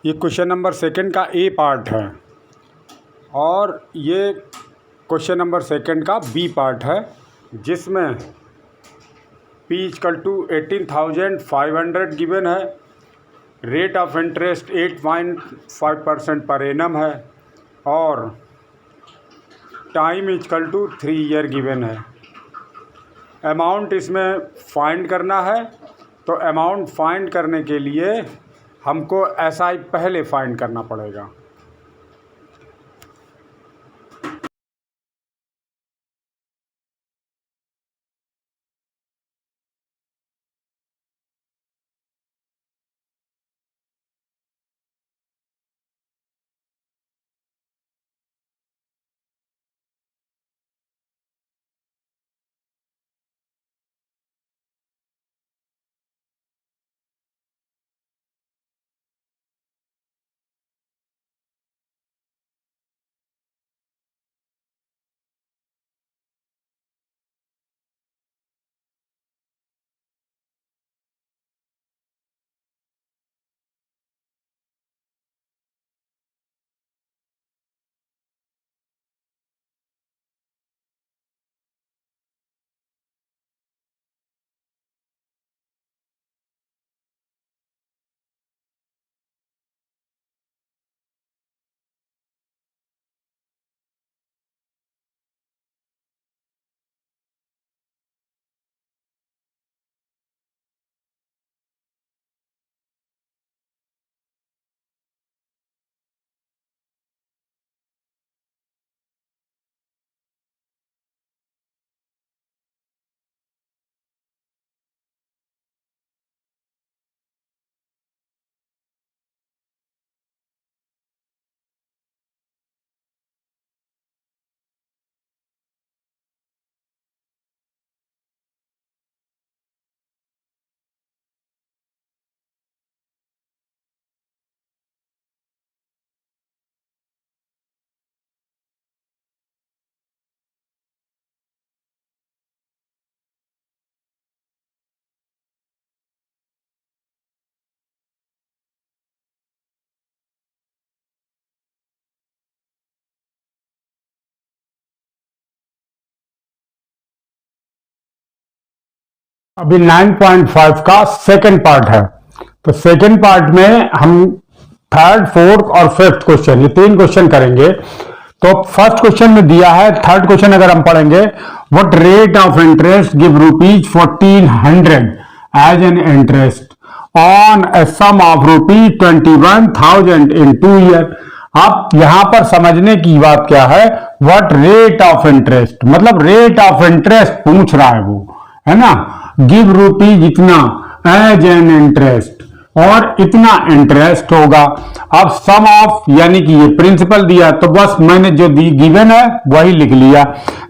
ये question number second का ए part है और ये क्वेश्चन नंबर सेकंड का बी पार्ट है, जिसमें P = 18,500 गिवन है, rate of interest 8.5% per annum है और टाइम = 3 ईयर गिवन है। अमाउंट इसमें फाइंड करना है, तो अमाउंट फाइंड करने के लिए हमको SI पहले फाइंड करना पड़ेगा। अभी 9.5 का सेकंड पार्ट है, तो सेकंड पार्ट में हम थर्ड, फोर्थ और फिफ्थ क्वेश्चन, ये 3 क्वेश्चन करेंगे। तो फर्स्ट क्वेश्चन में दिया है, थर्ड क्वेश्चन अगर हम पढ़ेंगे, what rate of interest give ₹1400 as an interest on a sum of ₹21,000 in 2 year. अब यहां पर समझने की बात क्या है, व्हाट रेट ऑफ इंटरेस्ट, मतलब रेट ऑफ इंटरेस्ट पूछ रहा है वो, है ना। गिव रुपीज इतना एज एन इंटरेस्ट, और इतना इंटरेस्ट होगा। अब सम ऑफ यानी कि ये प्रिंसिपल दिया, तो बस मैंने जो गिवन है वही लिख लिया।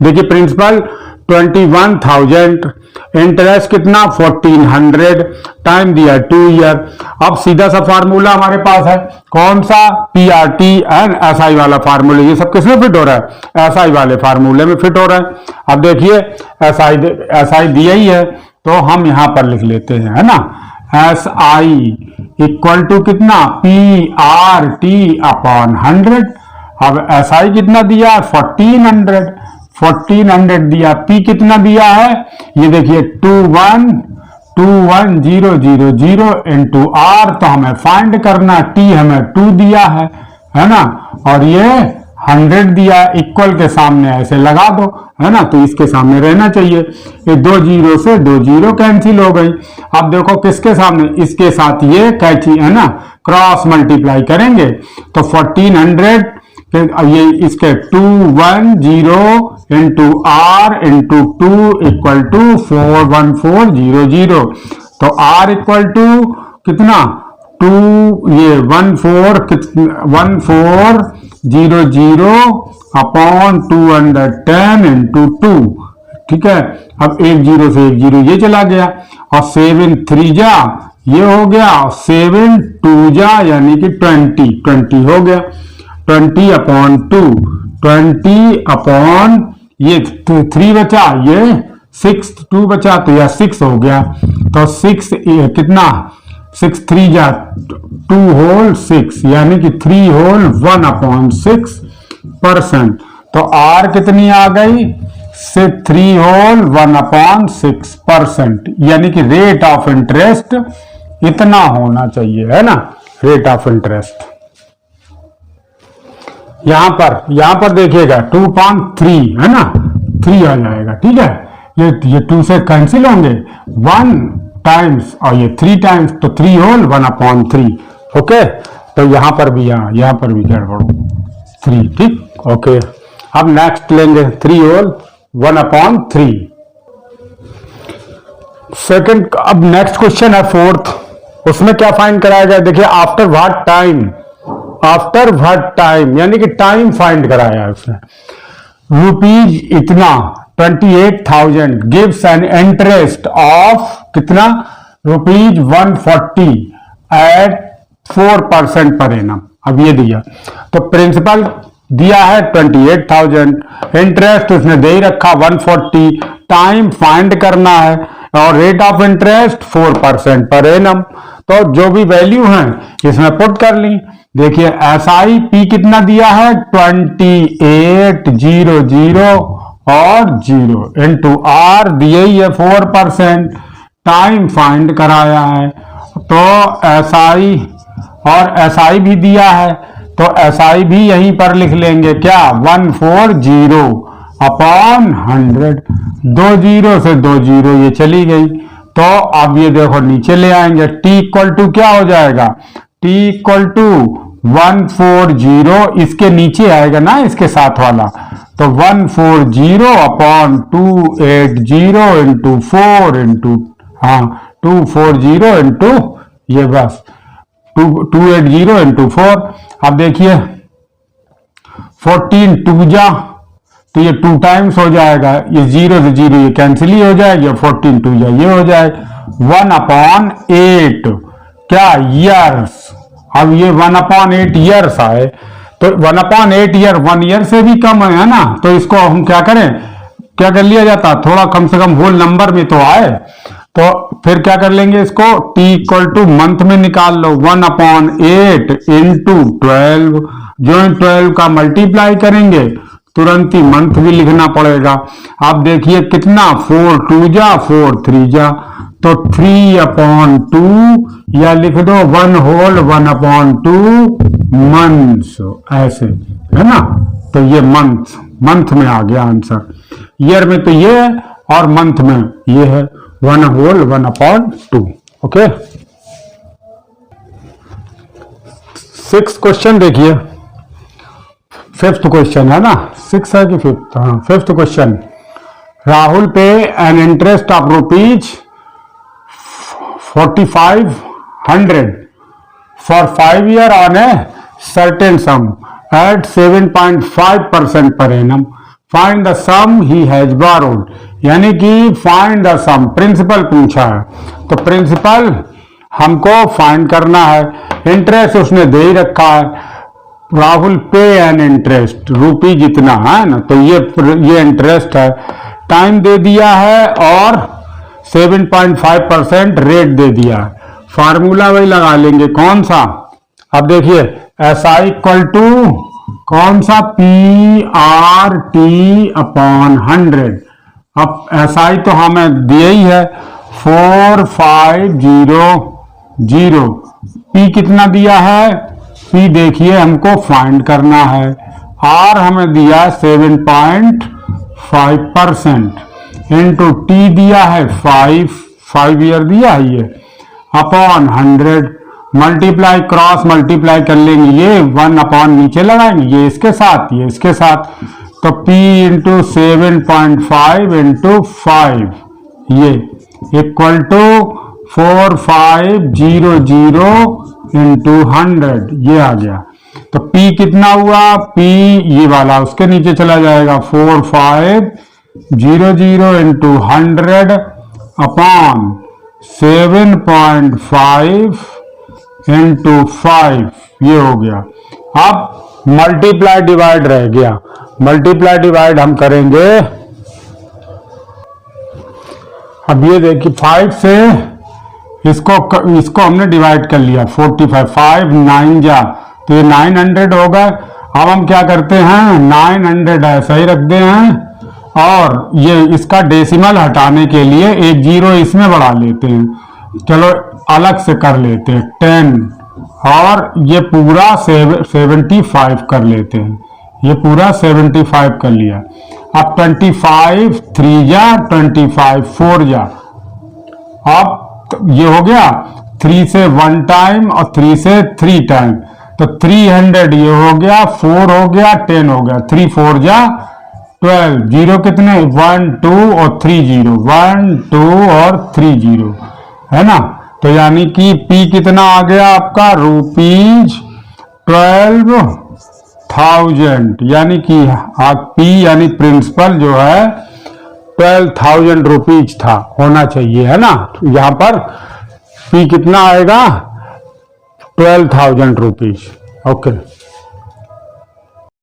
देखिए प्रिंसिपल 21,000, इंटरेस्ट कितना 1400, टाइम दिया 2 ईयर। अब सीधा सा फार्मूला हमारे पास है, कौन सा, PRT एंड SI वाला फार्मूला। ये सब किसमें फिट हो रहा है, SI वाले फार्मूले में फिट हो रहा है। अब देखिए SI दिया ही है, तो हम यहां पर लिख लेते हैं, है ना। SI = कितना, PRT अपॉन 100। अब SI कितना दिया, 1400 दिया। P कितना दिया है, ये देखिए 21,000 इंटू R, तो हमें फाइंड करना, T हमें 2 दिया है ना, और ये 100 दिया, इक्वल के सामने ऐसे लगा दो, है ना, तो इसके सामने रहना चाहिए। ये 2 0 से 2 0 कैंसिल हो गई। अब देखो किसके सामने, इसके साथ ये कैची, है ना, क्रॉस मल्टीप्लाई करेंगे तो 1400, ये इसके 210 इंटू R इंटू 2 = 41400। तो R = कितना, 1400 अपॉन 210 इंटू 2, ठीक है। अब 1 0 से 1 0 ये चला गया, और 7 3 जा ये हो गया, 7 2 जा यानी कि 20 हो गया। 20 अपॉन 2, 20 अपॉन ये 3 बचा, ये 6 2 बचा, तो यह 6 हो गया। तो 6 कितना, 6 3 जा 2 होल 6, यानी कि 3 होल 1/6%। तो R कितनी आ गई? से 3 होल 1/6%, यानी कि रेट ऑफ इंटरेस्ट इतना होना चाहिए, है ना, रेट ऑफ इंटरेस्ट। यहां पर देखिएगा 2.3 है ना, 3 आ जाएगा, ठीक है। ये 2 से कैंसिल होंगे, 1 टाइम्स और ये 3 टाइम्स, तो 3 होल 1/3। ओके, तो यहां पर भी गड़बड़ 3, ठीक, ओके। अब नेक्स्ट लेंगे 3 होल 1/3। सेकंड, अब नेक्स्ट क्वेश्चन है फोर्थ, उसमें क्या फाइंड कराया गया? देखिए, आफ्टर व्हाट टाइम, यानी कि टाइम फाइंड कराया है उसने। रुपीज इतना 28,000 गिव्स एन इंटरेस्ट ऑफ कितना? Rupees 140 at 4% per annum. अब ये दिया, तो प्रिंसिपल दिया है 28,000, इंटरेस्ट उसने दे ही रखा 140, टाइम फाइंड करना है और rate of interest 4% per annum. तो जो भी वैल्यू है इसमें पुट कर ली। देखिए SIP कितना दिया है? 2800 और 0 इंटू R दिए ही है 4%, टाइम फाइंड कराया है। तो SI और SI भी दिया है, तो SI भी यहीं पर लिख लेंगे, क्या? 140 अपॉन 100, 2 0 से 2 0 ये चली गई। तो अब ये देखो नीचे ले आएंगे, T इक्वल टू क्या हो जाएगा? T इक्वल टू 140, इसके नीचे आएगा ना, इसके साथ वाला, तो 140 अपॉन 280 इंटू 4 इंटू 240 इंटू ये बस 280 इंटू 4। अब देखिए 14 2 जा, तो ये 2 टाइम्स हो जाएगा, ये 0 से 0 ये कैंसिल ही हो जाएगी, 14 2 जा ये हो जाए 1/8 क्या? ईयर्स। अब ये 1/8 ईयर्स आए, तो 1/8 ईयर 1 ईयर से भी कम है ना, तो इसको हम क्या करें, क्या कर लिया जाता, थोड़ा कम से कम होल नंबर में तो आए, तो फिर क्या कर लेंगे इसको? T इक्वल टू मंथ में निकाल लो, 1/8 इंटू 12, जो 12 का मल्टीप्लाई करेंगे तुरंत ही मंथ भी लिखना पड़ेगा। अब देखिए कितना, 4 2 जा 4 3 जा, तो 3/2 या लिख दो 1 होल 1/2 मंथ्स, ऐसे है ना। तो ये मंथ में आ गया आंसर, ईयर में तो ये है और मंथ में ये है 1 होल 1/2। ओके, 6th क्वेश्चन देखिए, 5th क्वेश्चन है ना, 6 है कि 5th? हाँ, 5th question. Rahul pay an interest of rupees 4500 for 5 year on a certain sum at 7.5% per annum. Find the sum he has borrowed, यानी कि फाइंड द सम, प्रिंसिपल पूछा है, तो प्रिंसिपल हमको फाइंड करना है। इंटरेस्ट उसने दे ही रखा है, राहुल पे एन इंटरेस्ट, रुपी जितना है ना, तो ये इंटरेस्ट है, टाइम दे दिया है और 7.5% रेट दे दिया है। फार्मूला वही लगा लेंगे, कौन सा? अब देखिए SI इक्वल टू कौन सा? PRT upon 100। अब SI तो हमें दिया ही है 4500, P कितना दिया है? P देखिए हमको फाइंड करना है, R हमें दिया 7.5% इंटू T दिया है 5 ईयर दिया है ये, अपॉन 100, मल्टीप्लाई क्रॉस मल्टीप्लाई कर लेंगे, ये 1 अपॉन नीचे लगाएंगे, ये इसके साथ ये इसके साथ, तो P इंटू 7.5 इंटू 5 ये इक्वल टू 4500 इंटू 100, ये आ गया। तो P कितना हुआ? P ये वाला उसके नीचे चला जाएगा, 4500 इंटू 100 अपॉन 7.5 इंटू 5, ये हो गया। अब मल्टीप्लाई डिवाइड रह गया, मल्टीप्लाई डिवाइड हम करेंगे। अब ये देखिए 5 से इसको हमने डिवाइड कर लिया 45, 5 9 जा तो ये 900 होगा। अब हम क्या करते हैं 900 ऐसा ही रख दे हैं और ये इसका डेसिमल हटाने के लिए एक जीरो इसमें बढ़ा लेते हैं। चलो अलग से कर लेते हैं 10 और ये पूरा 75 कर लेते हैं। ये पूरा 75 कर लिया। अब 25 3 जा 25 4 जा। अब ये हो गया 3 से 1 टाइम और 3 से 3 टाइम तो 300 ये हो गया 4 हो गया 10 हो गया 3 4 जा 12 जीरो कितने 1 2 और 3 जीरो 1 2 और 3 जीरो है ना। तो यानी कि P कितना आ गया आपका रुपीज 12,000 यानी कि P यानी प्रिंसिपल जो है 12,000 रुपीज था होना चाहिए है ना। तो यहां पर P कितना आएगा 12,000 रुपीज। ओके।